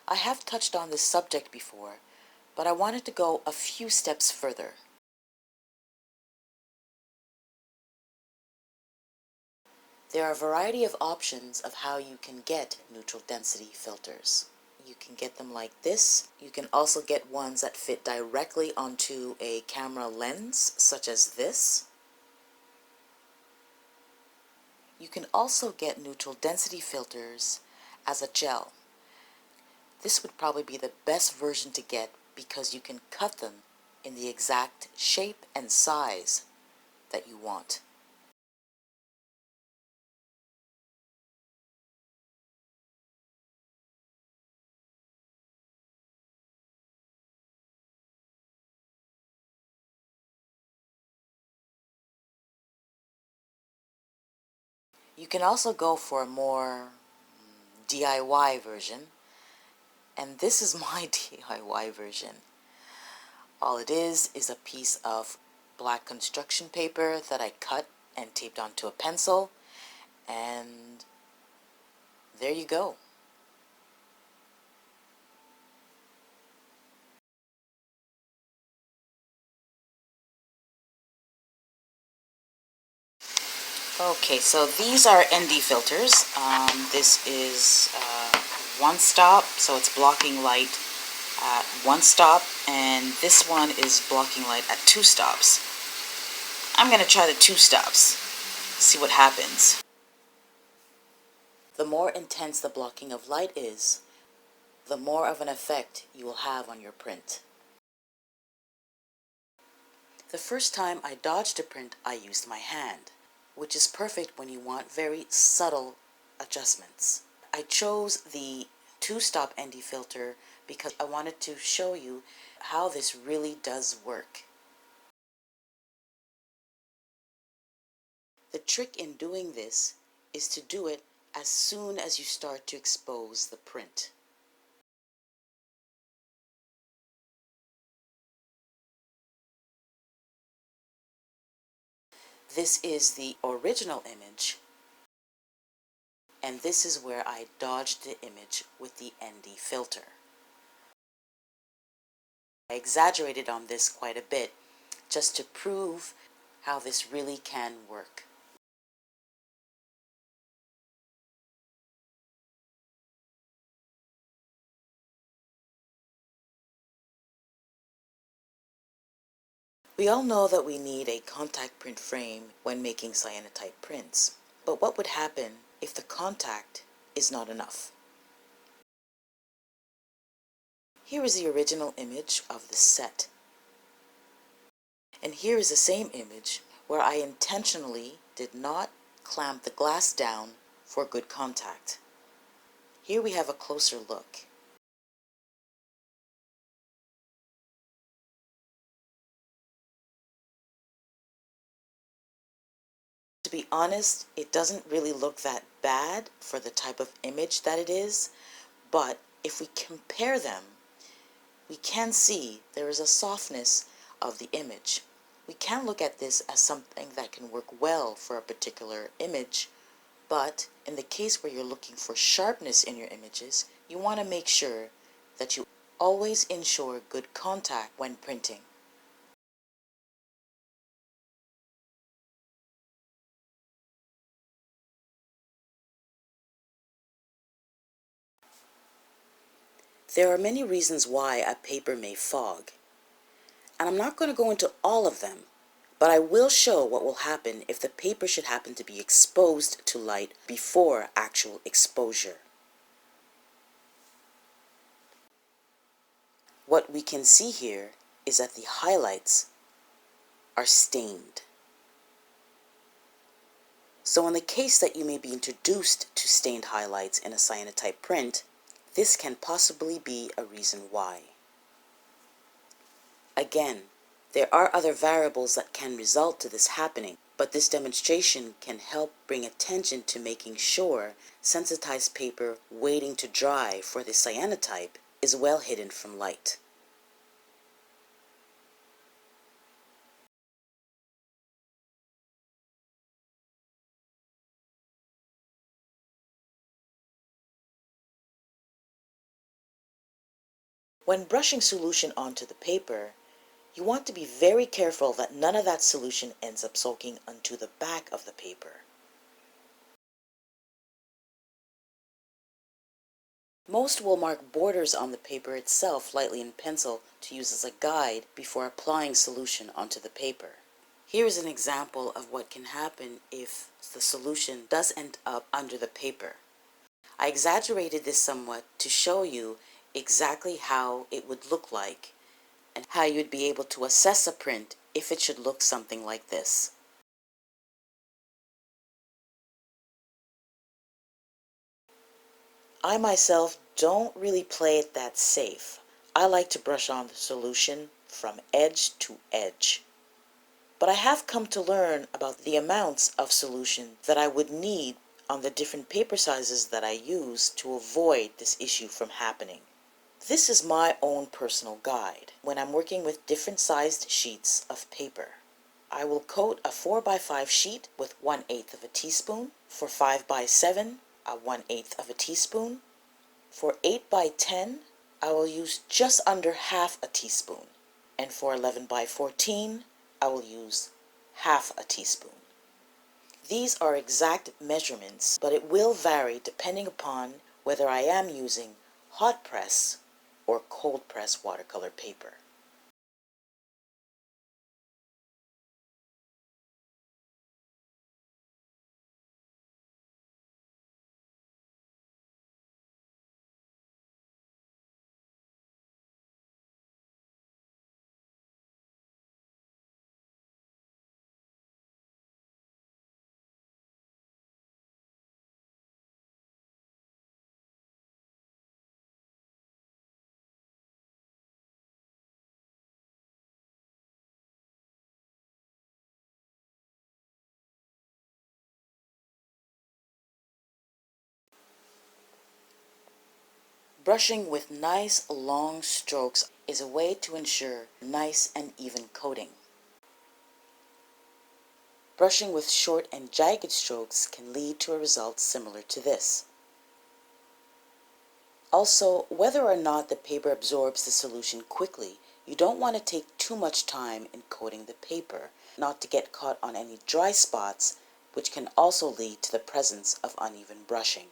I have touched on this subject before, but I wanted to go a few steps further. There are a variety of options of how you can get neutral density filters. You can get them like this. You can also get ones that fit directly onto a camera lens, such as this. You can also get neutral density filters as a gel. This would probably be the best version to get because you can cut them in the exact shape and size that you want. You can also go for a more DIY version, and this is my DIY version. All it is a piece of black construction paper that I cut and taped onto a pencil, and there you go. Okay, so these are ND filters. This is one stop, so it's blocking light at one stop, and this one is blocking light at two stops. I'm going to try the two stops, see what happens. The more intense the blocking of light is, the more of an effect you will have on your print. The first time I dodged a print, I used my hand, which is perfect when you want very subtle adjustments. I chose the two-stop ND filter because I wanted to show you how this really does work. The trick in doing this is to do it as soon as you start to expose the print. This is the original image, and this is where I dodged the image with the ND filter. I exaggerated on this quite a bit just to prove how this really can work. We all know that we need a contact print frame when making cyanotype prints, but what would happen if the contact is not enough? Here is the original image of the set. And here is the same image where I intentionally did not clamp the glass down for good contact. Here we have a closer look. To be honest, it doesn't really look that bad for the type of image that it is, but if we compare them, we can see there is a softness of the image. We can look at this as something that can work well for a particular image, but in the case where you're looking for sharpness in your images, you want to make sure that you always ensure good contact when printing. There are many reasons why a paper may fog, and I'm not going to go into all of them, but I will show what will happen if the paper should happen to be exposed to light before actual exposure. What we can see here is that the highlights are stained. So in the case that you may be introduced to stained highlights in a cyanotype print, this can possibly be a reason why. Again, there are other variables that can result to this happening, but this demonstration can help bring attention to making sure sensitized paper waiting to dry for the cyanotype is well hidden from light. When brushing solution onto the paper, you want to be very careful that none of that solution ends up soaking onto the back of the paper. Most will mark borders on the paper itself lightly in pencil to use as a guide before applying solution onto the paper. Here is an example of what can happen if the solution does end up under the paper. I exaggerated this somewhat to show you exactly how it would look like and how you'd be able to assess a print if it should look something like this. I myself don't really play it that safe. I like to brush on the solution from edge to edge. But I have come to learn about the amounts of solution that I would need on the different paper sizes that I use to avoid this issue from happening. This is my own personal guide when I'm working with different sized sheets of paper. I will coat a 4x5 sheet with 1/8 of a teaspoon. For 5x7, a 1/8 of a teaspoon. For 8x10, I will use just under half a teaspoon. And for 11x14, I will use half a teaspoon. These are exact measurements, but it will vary depending upon whether I am using hot press or cold press watercolor paper. Brushing with nice long strokes is a way to ensure nice and even coating. Brushing with short and jagged strokes can lead to a result similar to this. Also, whether or not the paper absorbs the solution quickly, you don't want to take too much time in coating the paper, not to get caught on any dry spots, which can also lead to the presence of uneven brushing.